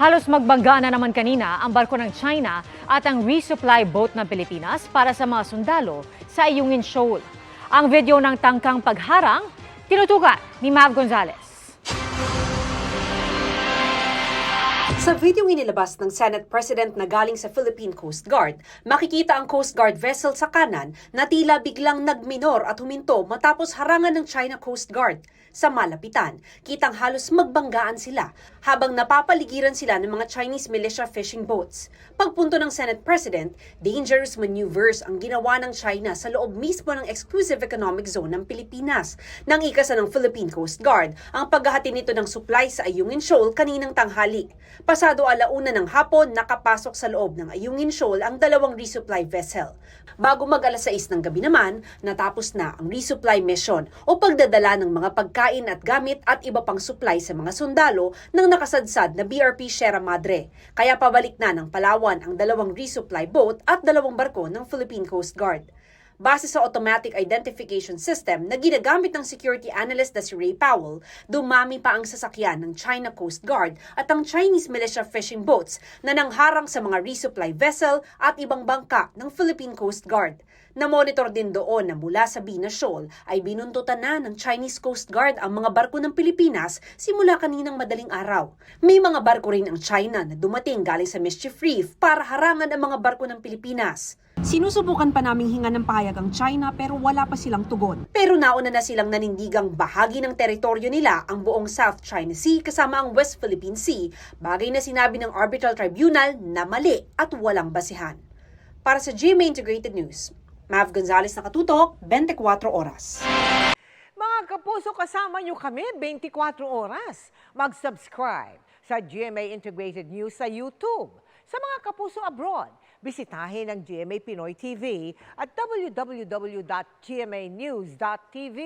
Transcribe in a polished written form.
Halos magbangga na naman kanina ang barko ng China at ang resupply boat ng Pilipinas para sa mga sundalo sa Ayungin Shoal. Ang video ng tangkang pagharang, tinutukan ni Mav Gonzalez. Sa videong inilabas ng Senate President na galing sa Philippine Coast Guard, makikita ang Coast Guard vessel sa kanan na tila biglang nagminor at huminto matapos harangan ng China Coast Guard. Sa malapitan, kitang halos magbanggaan sila habang napapaligiran sila ng mga Chinese militia fishing boats. Pagpunto ng Senate President, dangerous maneuvers ang ginawa ng China sa loob mismo ng exclusive economic zone ng Pilipinas. Nang ikasa ng Philippine Coast Guard ang paghahati nito ng supply sa Ayungin Shoal kaninang tanghali. Pasado 1:00 ng hapon, nakapasok sa loob ng Ayungin Shoal ang dalawang resupply vessel. Bago mag 6:00 ng gabi naman, natapos na ang resupply mission o pagdadala ng mga pagkain at gamit at iba pang supply sa mga sundalo ng nakasadsad na BRP Sierra Madre. Kaya pabalik na ng Palawan ang dalawang resupply boat at dalawang barko ng Philippine Coast Guard. Base sa automatic identification system na ginagamit ng security analyst na si Ray Powell, dumami pa ang sasakyan ng China Coast Guard at ang Chinese militia fishing boats na nangharang sa mga resupply vessel at ibang bangka ng Philippine Coast Guard. Na-monitor din doon na mula sa Bina Shoal ay binuntutan na ng Chinese Coast Guard ang mga barko ng Pilipinas simula kaninang madaling araw. May mga barko rin ang China na dumating galing sa Mischief Reef para harangan ang mga barko ng Pilipinas. Sinusubukan pa naming hinga ng payag ang China pero wala pa silang tugon. Pero nauna na silang nanindigang bahagi ng teritoryo nila ang buong South China Sea kasama ang West Philippine Sea, bagay na sinabi ng Arbitral Tribunal na mali at walang basihan. Para sa GMA Integrated News, Mav Gonzalez, nakatutok, 24 oras. Mga kapuso, kasama nyo kami 24 oras. Mag-subscribe sa GMA Integrated News sa YouTube. Sa mga kapuso abroad, bisitahin ang GMA Pinoy TV at www.gmanews.tv.